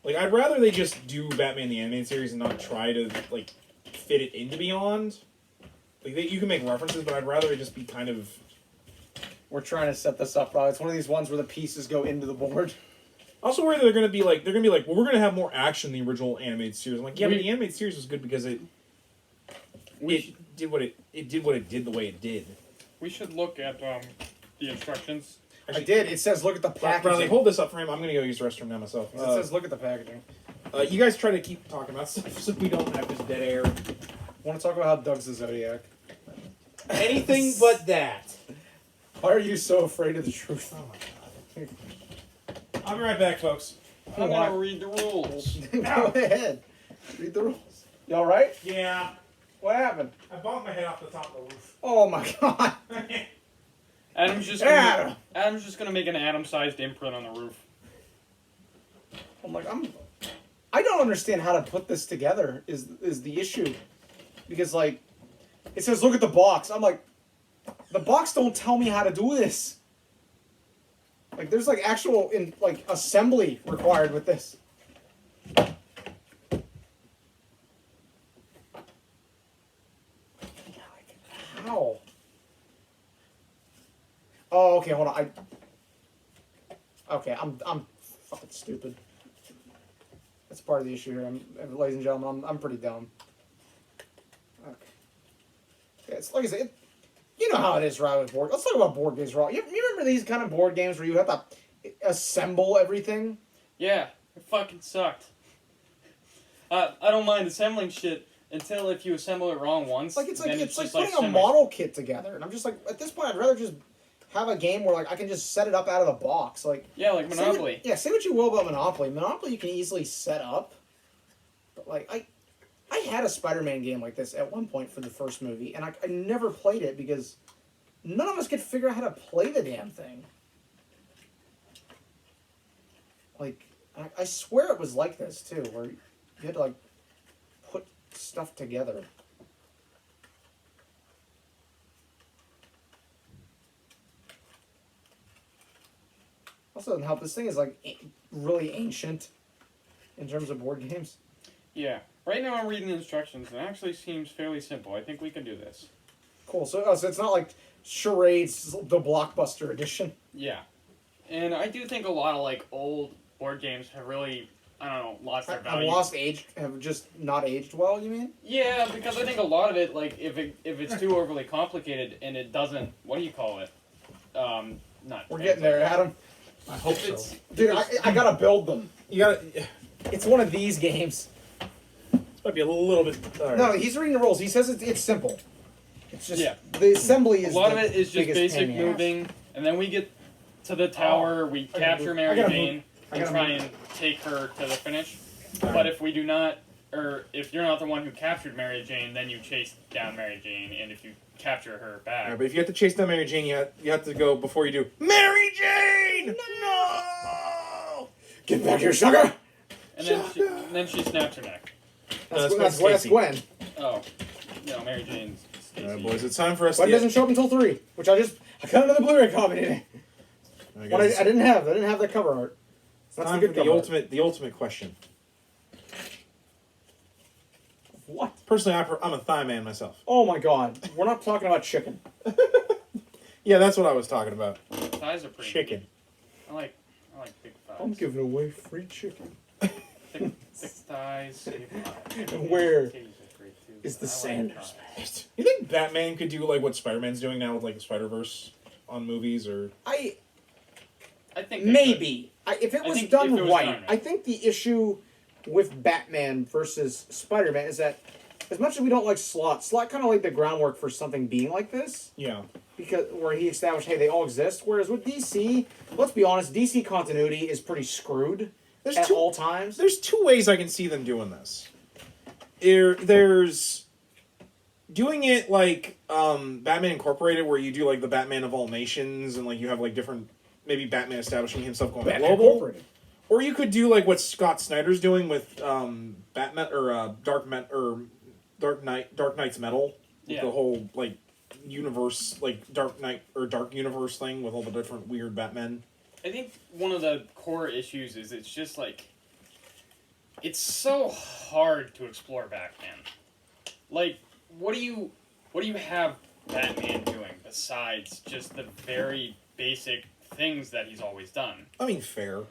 Like I'd rather they just do Batman the Animated Series and not try to like fit it into Beyond. Like you can make references, but I'd rather it just be kind of. We're trying to set this up, It's one of these ones where the pieces go into the board. Also, where they're gonna be like, well, we're gonna have more action than the original animated series. I'm like, yeah, but the animated series was good because it did what it did the way it did. We should look at the instructions. Actually, I did. It says look at the packaging. Bradley, hold this up for him. I'm gonna go use the restroom now myself. It says look at the packaging. You guys try to keep talking about stuff so we don't have this dead air. Want to talk about how Doug's the Zodiac? Anything but that. Why are you so afraid of the truth? Oh my god. I'll be right back, folks. I'm gonna read the rules. Go ahead. Read the rules. You alright? Yeah. What happened? I bumped my head off the top of the roof. Oh my god. Adam's just gonna make an atom-sized imprint on the roof. I'm like, I don't understand how to put this together. Is the issue? Because like, it says look at the box. I'm like, the box don't tell me how to do this. Like there's like actual assembly required with this. How? Oh, okay. Hold on. I'm fucking stupid. That's part of the issue here. Ladies and gentlemen, I'm pretty dumb. Okay. Yeah, it's like I said, you know how it is, right, with board. Let's talk about board games, Raw. You remember these kind of board games where you have to assemble everything? Yeah, it fucking sucked. I don't mind assembling shit until if you assemble it wrong once. Like it's like just putting a semi- model kit together, and I'm just like, at this point, I'd rather just have a game where like I can just set it up out of the box, like Yeah, like Monopoly. Say what you will about Monopoly. Monopoly you can easily set up, but like I had a Spider-Man game like this at one point for the first movie, and I never played it because none of us could figure out how to play the damn thing. Like, I swear it was like this too, where you had to like put stuff together. Also doesn't help. This thing is like really ancient in terms of board games. Yeah. Right now I'm reading the instructions and it actually seems fairly simple. I think we can do this. Cool. So it's not like Charades, the Blockbuster edition. Yeah. And I do think a lot of like old board games have really, I don't know, lost their value. Have just not aged well, you mean? Yeah, because I think a lot of it, like, if it's too overly complicated and it doesn't, what do you call it? Not. We're getting there, Adam. I hope If so. Dude, I gotta build them. You gotta. It's one of these games. This might be a little bit. Right. No, he's reading the rules. He says it's simple. It's just the a assembly is lot the of it is just biggest basic pain in the ass. moving, and then we get to the tower, we capture Mary gotta Jane, move. I and gotta try move. and take her to the finish. All But right. if we do not, or if you're not the one who captured Mary Jane, then you chase down Mary Jane, and if you capture her back, All right, but if you have to chase down Mary Jane, you have to go before you do. Mary Jane! No! Get back here, sugar! and then she snaps her neck. That's Stacy. Gwen. Oh, no, Mary Jane's All Stacy. right, boys, it's time for us Gwen to. doesn't show up until 3, which I got another Blu-ray copy today. I What guess I didn't have. I didn't have the cover art. it's That's time the for good the cover art. ultimate question. What? Personally, I'm a thigh man myself. Oh my god. We're not talking about chicken. Yeah, that's what I was talking about. Thighs are pretty. Chicken. I like big thighs. I'm giving away free chicken. thick thighs. Where Titties are great, too. is the I like Sanders thighs. You think Batman could do like what Spider-Man's doing now with like the Spider-Verse on movies, or I think they Maybe. If it I was think done if it was right, done right. I think the issue with Batman versus Spider-Man is that as much as we don't like Slot kind of laid the groundwork for something being like this, yeah? because where he established, hey, they all exist. Whereas with DC, let's be honest, DC continuity is pretty screwed at all times. There's two ways I can see them doing this. There's doing it like Batman Incorporated, where you do like the Batman of all nations, and like you have like different, maybe Batman establishing himself going Batman global. Incorporated. Or you could do like what Scott Snyder's doing with Batman or Dark Knight's Metal, with Yeah. the whole like universe, like Dark Knight or Dark Universe thing with all the different weird Batmen. I think one of the core issues is it's just like it's so hard to explore Batman. Like, what do you have Batman doing besides just the very basic things that he's always done? I mean, fair.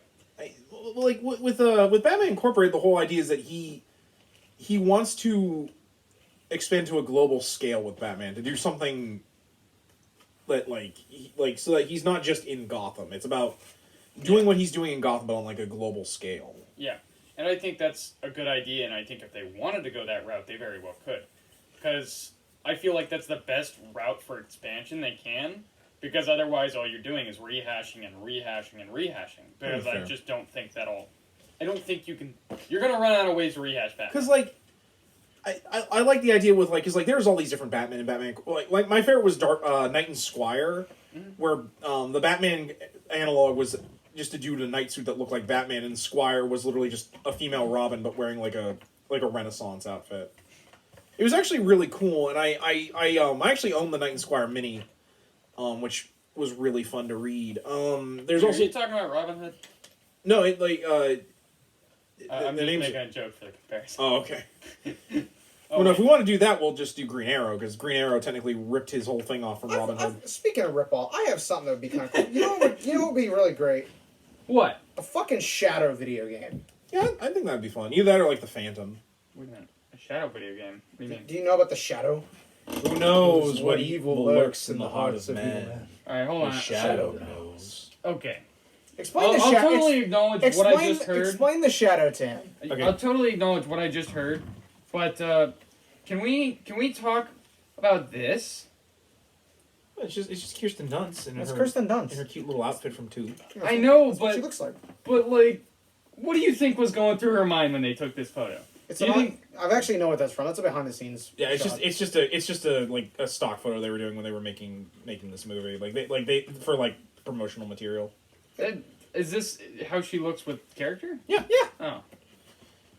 Like with Batman Incorporated, the whole idea is that he wants to expand to a global scale with Batman, to do something that so that he's not just in Gotham. It's about doing what he's doing in Gotham, but on like a global scale. Yeah, and I think that's a good idea, and I think if they wanted to go that route, they very well could. Because I feel like that's the best route for expansion they can, because otherwise all you're doing is rehashing and rehashing and rehashing. Because I fair. just don't think I don't think you can... You're going to run out of ways to rehash Batman. Because like, I like the idea with like, because like there's all these different Batman and Batman. Like my favorite was Knight and Squire, where the Batman analog was just a dude in a night suit that looked like Batman, and Squire was literally just a female Robin, but wearing like a Renaissance outfit. It was actually really cool, and I actually own the Knight and Squire mini, which was really fun to read. There's Are also you talking about Robin Hood? no, it like I'm the just name's making a joke for the comparison. oh okay. Oh, Well, no, if wait. we want to do that, we'll just do Green Arrow because Green Arrow technically ripped his whole thing off from Robin Hood. Speaking of ripoff, I have something that would be kind of cool. You know what would be really great? What? A fucking Shadow video game. Yeah, I think that'd be fun. Either that or like the Phantom. Wait a minute. A shadow video game? What do you mean? Do you know about the Shadow? Who knows what evil lurks in the heart of man? Alright, hold on. The shadow knows. Okay. Explain I'll the Shadow. totally acknowledge what I just heard. Explain the Shadow to him. Okay. I'll totally acknowledge what I just heard. But, can we talk about this? It's just Kirsten Dunst in That's her Kirsten Dunst. in her cute little outfit from Two. I know, That's what she but, looks like. like, what do you think was going through her mind when they took this photo? It's Do you think? I've actually know what that's from. That's a behind the scenes. Yeah, it's shot. just a like a stock photo they were doing when they were making this movie. They for like promotional material. Is this how she looks with character? Yeah. Oh.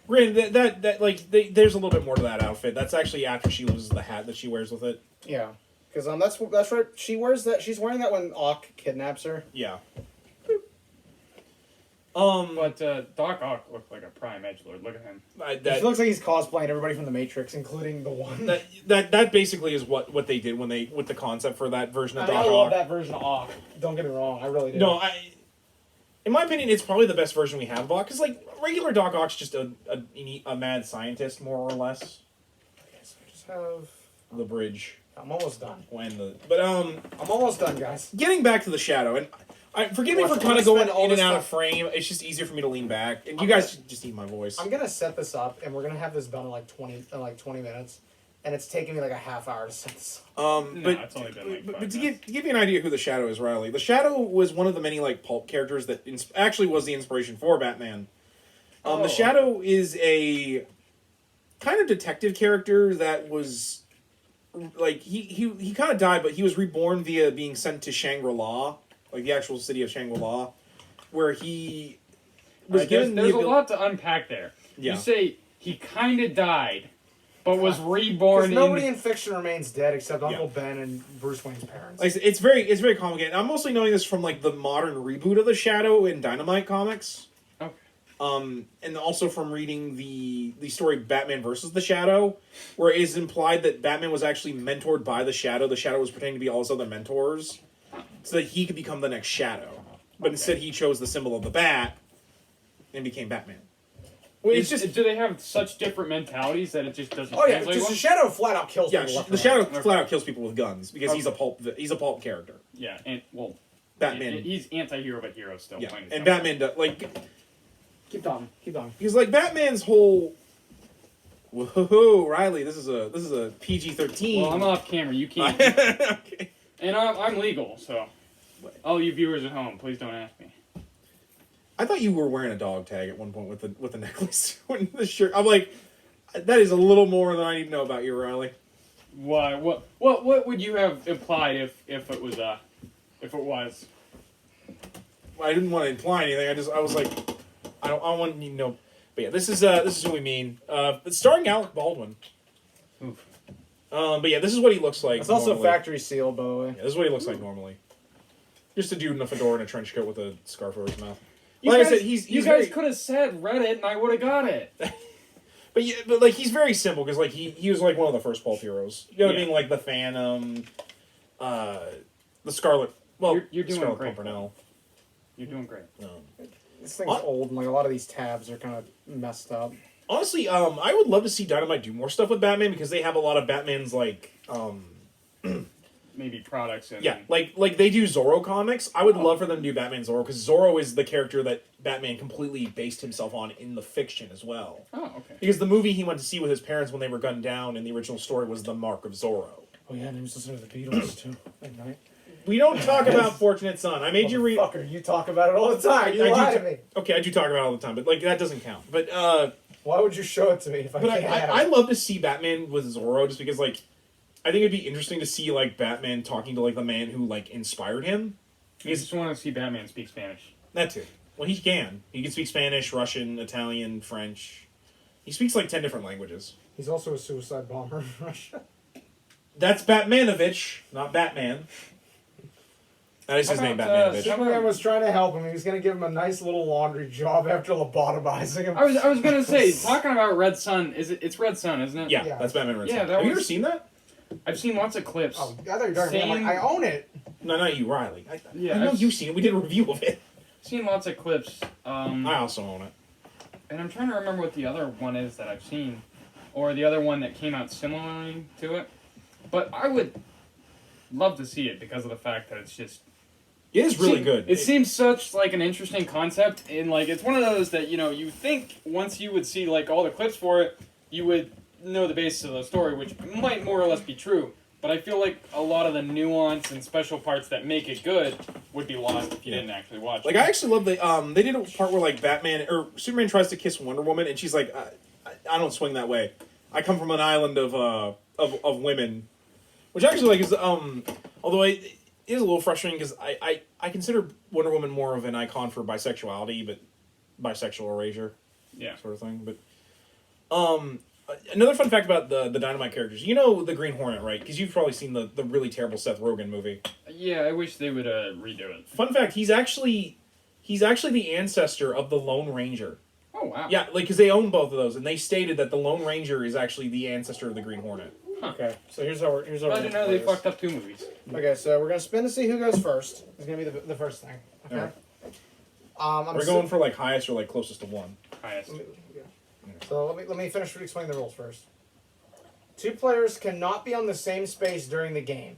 Granted, that like there's a little bit more to that outfit. That's actually after she loses the hat that she wears with it. Yeah, because that's right. She wears that. She's wearing that when Ock kidnaps her. Yeah. But Doc Ock looked like a prime edgelord. Look at him. He looks like he's cosplaying everybody from the Matrix, including the one. That basically is what they did when they with the concept for that version of I Doc love Ock. that version of Ock. Don't get me wrong, I really do. No, in my opinion, it's probably the best version we have of Ock because like regular Doc Ock's just a mad scientist more or less. Okay, so I just have. The bridge I'm almost done. I'm almost done, guys. getting back to the shadow and. Forgive me Well, for I'm kind gonna of going spend all in and this out time- of frame. It's just easier for me to lean back, and you guys should just need my voice. I'm gonna set this up, and we're gonna have this done in like 20 minutes, and it's taking me like a half hour to set this up. No, But it's only been like 5 but to minutes. give you an idea who the Shadow is, Riley, the Shadow was one of the many like pulp characters that actually was the inspiration for Batman. Oh. The Shadow is a kind of detective character that was like he kind of died, but he was reborn via being sent to Shangri-La, like the actual city of Shangri-La, where he was given there's the a lot to unpack there. Yeah. You say he kind of died, but was reborn Because nobody in... in fiction remains dead except Uncle Ben and Bruce Wayne's parents. Like, it's very complicated. I'm mostly knowing this from like the modern reboot of the Shadow in Dynamite Comics. Okay. And also from reading the story Batman versus the Shadow, where it is implied that Batman was actually mentored by the Shadow. The Shadow was pretending to be all his other mentors, so that he could become the next Shadow. But instead, he chose the symbol of the bat and became Batman. Wait, It's just do they have such different mentalities that it just doesn't Oh yeah, translate just well? the Shadow flat out kills yeah, people. left the and Shadow right. flat out kills people with guns because he's a Okay. pulp character. Yeah, and, well... Batman, He's anti-hero, but hero still. yeah, plain and simple. Batman like. Keep talking. Keep talking. Because like Batman's whole, whoa, Riley, this is a PG-13. Well, I'm off camera. You can't... Okay. And I'm legal, so... All you viewers at home, please don't ask me. I thought you were wearing a dog tag at one point with the necklace and the shirt. I'm like, that is a little more than I need to know about you, Riley. Why? What would you have implied if it was if it was? I didn't want to imply anything. I was like, I want you to know. But yeah, this is who we mean. It's starring Alec Baldwin. Oof. But yeah, this is what he looks like. It's also normally. factory sealed, by the way. Yeah, this is what he looks like normally. Just a dude in a fedora and a trench coat with a scarf over his mouth. You Like guys, I said, he's you very, guys could have said Reddit, and I would have got it. but like he's very simple because like he was like one of the first pulp heroes. You know what I Yeah. mean? Like the Phantom, the Scarlet. Well, You're doing Scarlet great. Pimpernel. You're doing great. This thing's old, and like a lot of these tabs are kind of messed up. Honestly, I would love to see Dynamite do more stuff with Batman because they have a lot of Batman's like Maybe products and yeah, like they do Zorro comics. I would love for them to do Batman Zorro because Zorro is the character that Batman completely based himself on in the fiction as well. Oh, okay. Because the movie he went to see with his parents when they were gunned down in the original story was The Mark of Zorro. Oh yeah, and he was listening to the Beatles too at night. We don't talk about Fortunate Son. I made you read. Fucker, you talk about it all the time. You I do lie ta- to me. Okay, I do talk about it all the time, but like that doesn't count. But Why would you show it to me if I but can't have I it? love to see Batman with Zorro just because like I think it'd be interesting to see like Batman talking to like the man who like inspired him. I just want to see Batman speak Spanish. That too. Well, he can. He can speak Spanish, Russian, Italian, French. He speaks like 10 different languages. He's also a suicide bomber in Russia. That's Batmanovich, not Batman. That is his name, Batmanovich. Superman was trying to help him. He was going to give him a nice little laundry job after lobotomizing him. I was gonna say, talking about Red Sun, it's Red Sun, isn't it? Yeah, that's Batman Red Yeah, Sun. that Have you was- ever seen that? I've seen lots of clips. Oh, I thought you were talking about me. I'm like, I own it. No, not you, Riley. I Yeah, know I've- you've seen it. We did a review of it. Seen lots of clips. I also own it. And I'm trying to remember what the other one is that I've seen, or the other one that came out similarly to it. But I would love to see it because of the fact that it's just. It is really good. It seems such like an interesting concept, and like it's one of those that you think once you would see like all the clips for it, you would know the basis of the story, which might more or less be true. But I feel like a lot of the nuance and special parts that make it good would be lost if you didn't actually watch it. Like, I actually love the, they did a part where, like, Batman, or Superman tries to kiss Wonder Woman, and she's like, I don't swing that way. I come from an island of women. Which actually, like, is, although it is a little frustrating, because I consider Wonder Woman more of an icon for bisexuality, but bisexual erasure. Yeah. Sort of thing, but, another fun fact about the Dynamite characters. You know the Green Hornet, right? Because you've probably seen the really terrible Seth Rogen movie. Yeah, I wish they would redo it. Fun fact: he's actually the ancestor of the Lone Ranger. Oh wow. Yeah, like because they own both of those, and they stated that the Lone Ranger is actually the ancestor of the Green Hornet. Huh. Okay, so here's how we're I didn't know they fucked up 2 movies. Okay, so we're gonna spin to see who goes first. It's gonna be the first thing. Okay. Alright. We're going for like highest or like closest to 1. Highest. So let me finish explaining the rules first. 2 players cannot be on the same space during the game.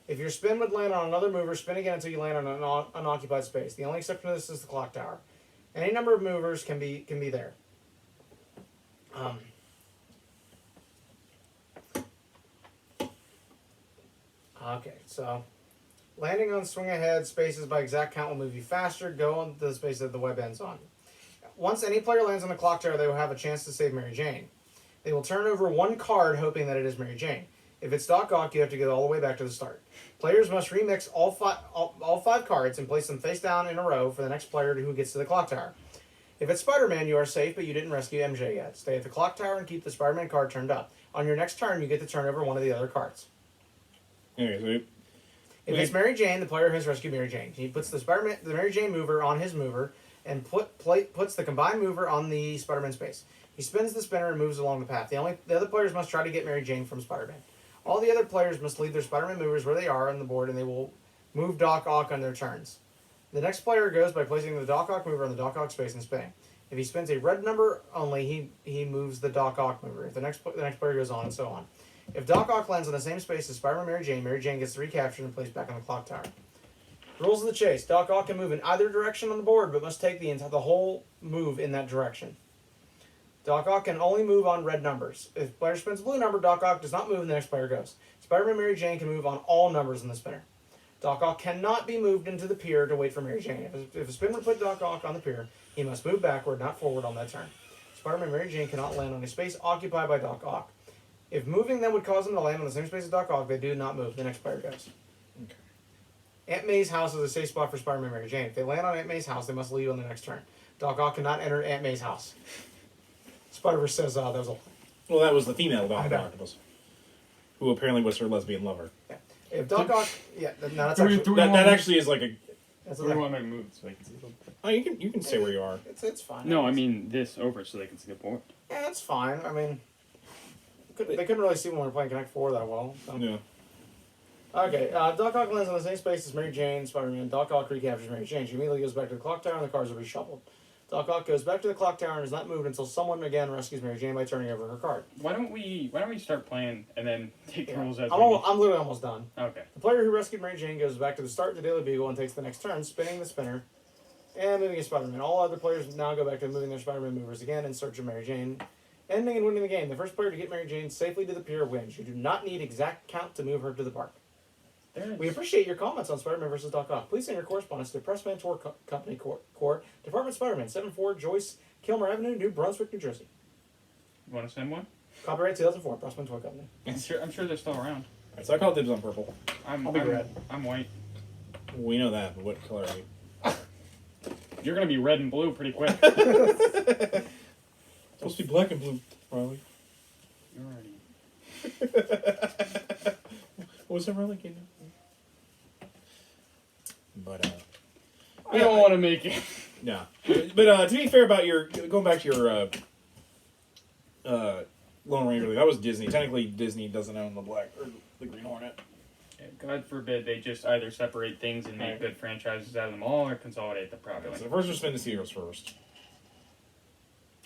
If your spin would land on another mover, spin again until you land on an unoccupied space. The only exception to this is the clock tower. Any number of movers can be there. Okay, so landing on swing ahead spaces by exact count will move you faster. Go on the space that the web ends on. Once any player lands on the clock tower, they will have a chance to save Mary Jane. They will turn over 1 card, hoping that it is Mary Jane. If it's Doc Ock, you have to go all the way back to the start. Players must remix all five cards and place them face down in a row for the next player who gets to the clock tower. If it's Spider-Man, you are safe, but you didn't rescue MJ yet. Stay at the clock tower and keep the Spider-Man card turned up. On your next turn, you get to turn over one of the other cards. Anyway, If it's Mary Jane, the player has rescued Mary Jane. He puts the Mary Jane mover on his mover and puts the combined mover on the Spider-Man space. He spins the spinner and moves along the path. The other players must try to get Mary Jane from Spider-Man. All the other players must leave their Spider-Man movers where they are on the board, and they will move Doc Ock on their turns. The next player goes by placing the Doc Ock mover on the Doc Ock space and spinning. If he spins a red number only, he moves the Doc Ock mover. If the next player goes on, and so on. If Doc Ock lands on the same space as Spider-Man Mary Jane gets recaptured and placed back on the clock tower. Rules of the chase. Doc Ock can move in either direction on the board, but must take the whole move in that direction. Doc Ock can only move on red numbers. If player spins a blue number, Doc Ock does not move and the next player goes. Spider-Man Mary Jane can move on all numbers in the spinner. Doc Ock cannot be moved into the pier to wait for Mary Jane. If a spin would put Doc Ock on the pier, he must move backward, not forward on that turn. Spider-Man Mary Jane cannot land on a space occupied by Doc Ock. If moving them would cause them to land on the same space as Doc Ock, they do not move. The next player goes. Okay. Aunt May's house is a safe spot for Spider-Man Mary Jane. If they land on Aunt May's house, they must leave on the next turn. Doc Ock cannot enter Aunt May's house. Spider-Verse says that was a... Well, that was the female I Dr. know. Octopus, who apparently was her lesbian lover. Yeah. If Doc Ock... Yeah, no, that's Do we- actually... do we- That actually is like a. That's Where do you what want me to move so I can see them? Oh, you can say where you are. it's fine. No, I mean this over so they can see the board. Yeah, it's fine. I mean... They couldn't really see when we were playing Connect 4 that well. So. Yeah. Okay, Doc Ock lands on the same space as Mary Jane, Spider-Man. Doc Ock recaptures Mary Jane. She immediately goes back to the clock tower and the cards are reshuffled. Doc Ock goes back to the clock tower and is not moved until someone again rescues Mary Jane by turning over her card. Why don't we start playing and then take the rules as I'm literally almost done. Okay. The player who rescued Mary Jane goes back to the start of the Daily Beagle and takes the next turn, spinning the spinner and moving his Spider-Man. All other players now go back to moving their Spider-Man movers again in search of Mary Jane, ending and winning the game. The first player to get Mary Jane safely to the pier wins. You do not need exact count to move her to the park. We appreciate your comments on Spider-Man vs. Doc Ock. Please send your correspondence to Pressman Tour Company Corps, Department Spider-Man, 74 Joyce Kilmer Avenue, New Brunswick, New Jersey. You want to send one? Copyright 2004, Pressman Tour Company. I'm sure they're still around. Alright, so I call dibs on purple. I'll be red. I'm white. We know that, but what color are you? You're gonna be red and blue pretty quick. It's supposed to be black and blue, Riley. You're already. What was that, Riley? But I don't want to make it. yeah. But to be fair about your going back to your Lone Ranger, that was Disney. Technically, Disney doesn't own the black or the Green Hornet. God forbid they just either separate things and make good franchises out of them all, or consolidate the property. So first, we're spinning the heroes first.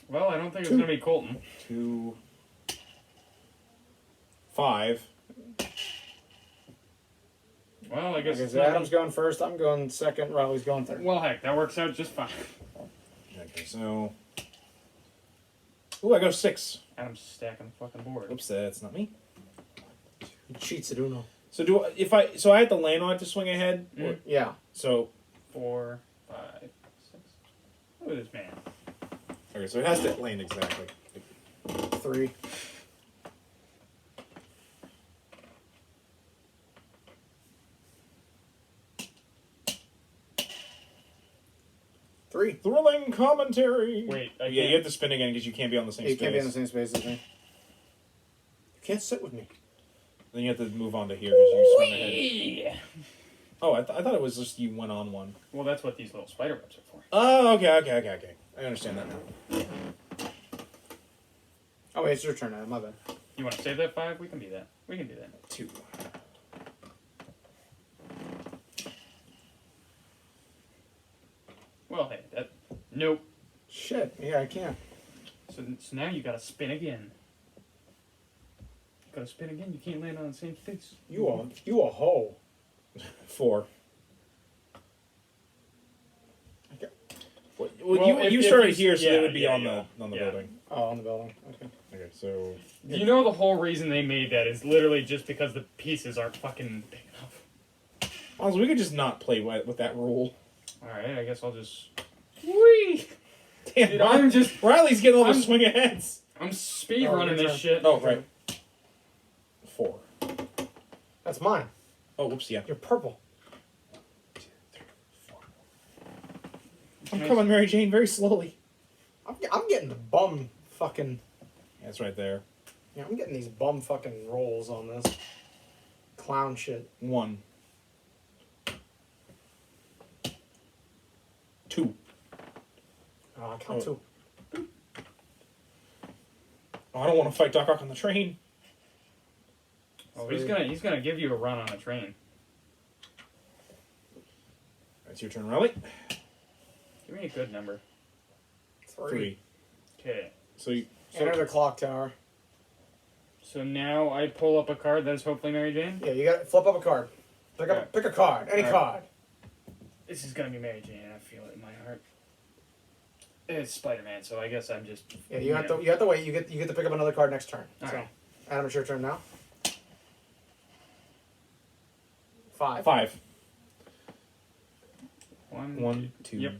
Well, I don't think it's gonna be Colton. 2, 5. Well, I guess Okay, it's so not Adam's going first. I'm going second. Riley's going third. Well, heck, that works out just fine. Okay, so. Ooh, I go 6. Adam's stacking the fucking board. Oops, that's not me. He cheats at Uno. So I have to land on it to swing ahead? Or- Yeah. So 4, 5, 6. Look at this man. okay, so it has to land exactly. 3. Three. Thrilling commentary. Wait, Yeah, you have to spin again because you can't be on the same You space. can't be in the same space as me. You can't sit with me. Then you have to move on to here because you swing ahead. Oh, I thought it was just you went on one. Well, that's what these little spider webs are for. Oh, okay. I understand that now. Oh wait, it's your turn, Adam. My bad. You want to save that 5? We can do that. We can do that. 2. Well, hey, that. Nope. Shit. Yeah, I can't. So now you gotta spin again. You gotta spin again. You can't land on the same space. You a hoe. 4. Well, Well, you if started you- here, so yeah, they would be yeah, on yeah. the Yeah. building. Oh, on the building. Okay. Okay, so You know the whole reason they made that is literally just because the pieces aren't fucking big enough. honestly, we could just not play with that rule. Alright, I guess I'll just. Whee! Damn, Dude, I'm just. Riley's getting all the I'm- swing aheads. I'm speed Oh, running your this turn. shit. Oh, right. 4. That's mine. Oh, whoops, yeah. You're purple. 2, 3, 4. I'm coming, Mary Jane, very slowly. I'm getting the bum fucking. Yeah, it's right there. Yeah, I'm getting these bum fucking rolls on this. Clown shit. 1. 2. Oh, I count Oh. 2. Oh, I don't want to fight Doc Ock on the train. Oh, he's gonna give you a run on a train. It's your turn, Riley. Give me a good number. 3. Okay. So you. Enter the clock tower. So now I pull up a card that is hopefully Mary Jane. Yeah, you got to flip up a card. Pick a card. Any Alright. card. This is gonna be Mary Jane. I feel it in my heart. It's Spider-Man, so I guess I'm just. Yeah, you have to wait. You get to pick up another card next turn. So, Alright. Adam, it's your turn now. 5. 5. One. 1, 2. Yep.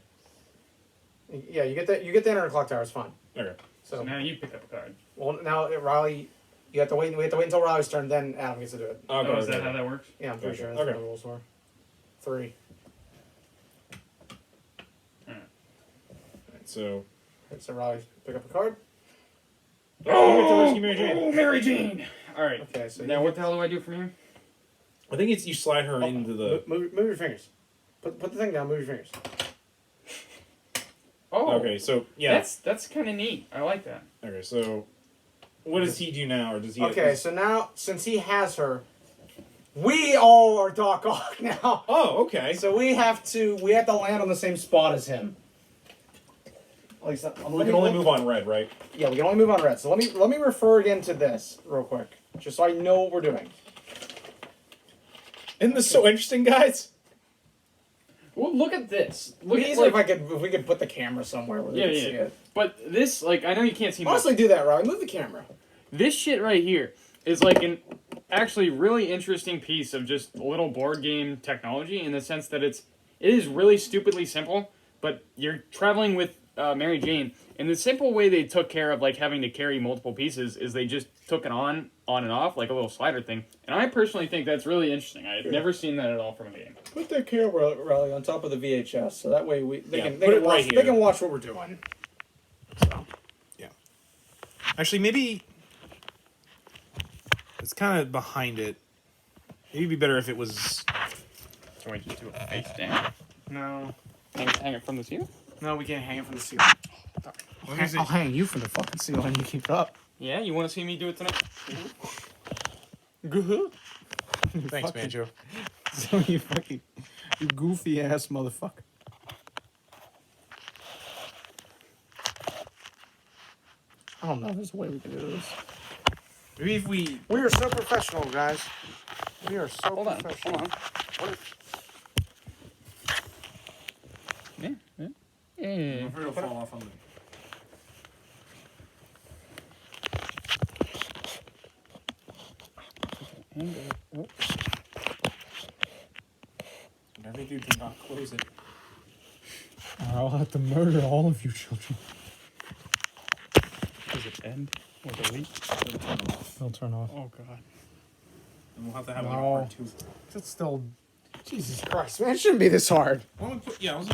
Yeah, you get to enter the clock tower. It's fine. Okay. So So now you pick up a card. well now Riley, you have to wait. We have to wait until Riley's turn. Then Adam gets to do it. Okay, Oh, is okay. that how that works? Yeah, I'm pretty Okay. sure that's what Okay. the rules were. 3. Alright, so. Alright, so Riley, pick up a card. Oh, you get to rescue Mary Jane. Oh, Mary Jane! Alright. Okay, so Now what the hell do I do from here? I think it's you slide her into the. move your fingers. Put the thing down. Move your fingers. Oh, Okay, so yeah. That's kind of neat. I like that. Okay, so what does he do now, or does he? Okay, so now since he has her, we all are Doc Ock now. Oh, okay. So we have to land on the same spot as him. At least We can only move on red, right? Yeah, we can only move on red. So let me refer again to this real quick, just so I know what we're doing. Isn't this so interesting, guys? Well, look at this. Look It'd be at easier if we could put the camera somewhere where they can see it. But this, like, I know you can't see much. Honestly, do that, Riley. Move the camera. This shit right here is like an actually really interesting piece of just little board game technology in the sense that it is really stupidly simple, but you're traveling with Mary Jane, and the simple way they took care of like having to carry multiple pieces is they just took it on on and off, like a little slider thing. And I personally think that's really interesting. I've never seen that at all from a game. Put the camera rally on top of the VHS, so that way they Put it right they here. can watch what we're doing. So. Actually, maybe it's kind of behind it. Maybe it'd be better if it was. So we just do it face down. No. Hang it from the ceiling? No, we can't hang it from the ceiling. I'll hang you from the fucking ceiling. You keep it up. Yeah, you want to see me do it tonight? Good. Thanks, Banjo. So you goofy ass motherfucker. I don't know. There's a way we can do this. Maybe if we. We are so professional, guys. We are so Hold on. professional. Hold on. Yeah. I'm afraid it'll fall off on the. Whenever you do not close it. I'll have to murder all of you children. Does it end with a leak? It'll turn off. Oh, God. And we'll have to have No. like a part 2. It's still... Jesus Christ, man. It shouldn't be this hard. Why don't we put, yeah, let's